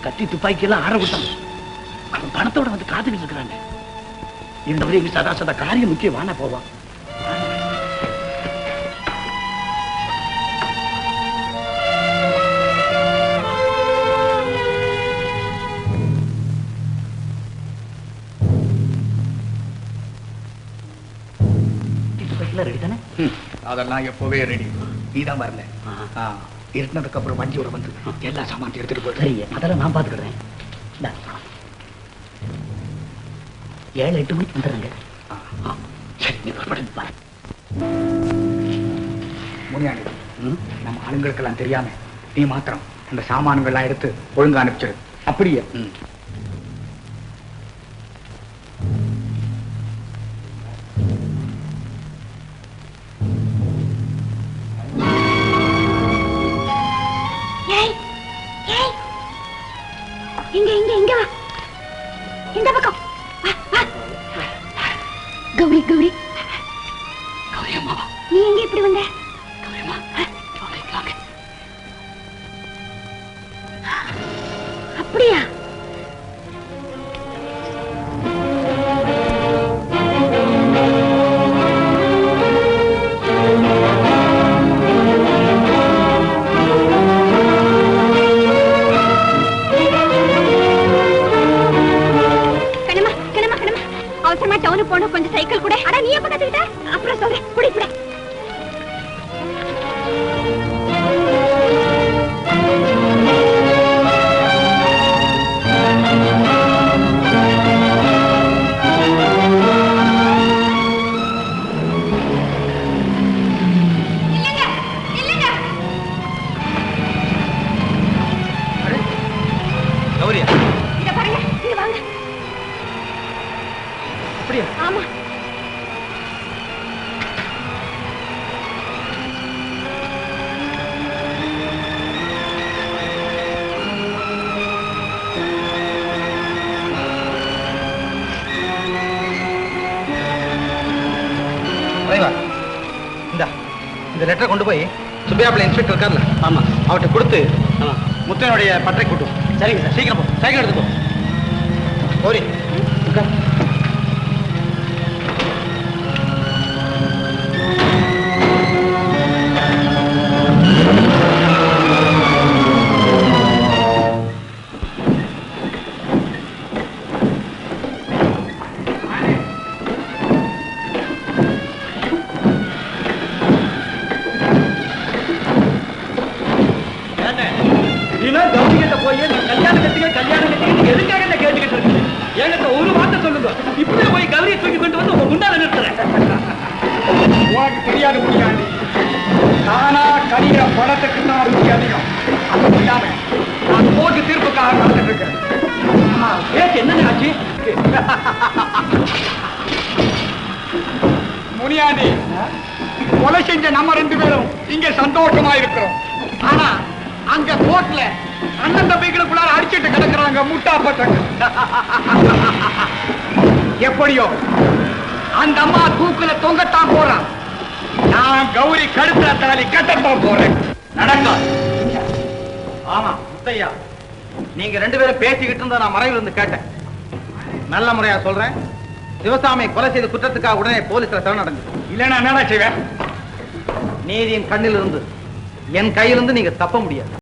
கத்தி துப்பாக்கி எல்லாம் ஆற விட்டான். அவன் பணத்தோட வந்து காத்துக்கிட்டு இருக்கிறாங்க. இந்த வரை சதா சதா காரியம் முக்கியம் வான போவான். ரெடி தானே? அதெல்லாம் எப்பவே ரெடி. நீதான் வரல. இருந்ததுக்கு அப்புறம் வண்டியோட வந்து எல்லா சாமான் எடுத்துட்டு போய். சரி, அதெல்லாம் நான் பாத்துக்கிறேன். 7-8 மணிக்கு வந்துடுறாங்க. சரி, நீ புறப்பட்டு பாரு. முனியாண்டி, நம்ம ஆளுங்களுக்கெல்லாம் தெரியாம நீ மாத்திரம் அந்த சாமான்கள்லாம் எடுத்து ஒழுங்கா அனுப்பிச்சிடு. அப்படியே. இந்த பக்கம் கௌரி கௌரி கௌரி அம்மாவா? நீ எங்க இப்படி வந்த? கௌரி அம்மா, வாங்க. அப்படியா? போன கொஞ்சம் சைக்கிள் கூட. அட நீ எப்ப கத்துக்கிட்ட? அப்புறம் சொல்றேன். குடி குடி. கௌரியா, இத பாருங்க. இங்க வாங்க. அப்படியா? ஆமா. இந்த லெட்டரை கொண்டு போய் சுப்பையாப்பிள்ளை இன்ஸ்பெக்டர் இருக்கார்ல, ஆமா, அவர்கிட்ட கொடுத்து முத்தையனுடைய பட்டறை கூட்டும். சரிங்க சார், சீக்கிரம் போ. சைக்கிள் எடுத்துக்கோ. ஓரி தெரியாது முடியாது. தானா கடிகிற பணத்துக்கு தான் ருச்சி அதிகம். அது இல்லாம நான் கோர்ட்டு தீர்ப்புக்காக நடந்துட்டு இருக்கேன். என்ன ஆச்சு? முனியாண்டி, கொலை செஞ்ச நம்ம 2 பேரும் இங்க சந்தோஷமா இருக்கிறோம். ஆனா அங்க கோர்ட்ல அண்ணன் தம்பிகளுக்குள்ளார அடிச்சிட்டு கிடக்குறாங்க முட்டா பசங்க. எப்படியோ அந்த அம்மா தூக்குல தொங்கத்தான் போறான். நான் கௌரி கழுத்துல தாலி கட்டத்தான் போறேன். நடக்கும். ஆமா முத்தையா, நீங்க 2 பேரும் பேசிக்கிட்டு இருந்தா நான் மறைவில் இருந்து கேட்டேன். நல்ல முறையா சொல்றேன், சிவசாமி கொலை செய்த குற்றத்துக்காக உடனே போலீஸ்ல சரணடைஞ்சு. இல்லைன்னா என்னடா செய்வேன்? நீதியின் கண்ணில் இருந்து என் கையிலிருந்து நீங்க தப்ப முடியாது.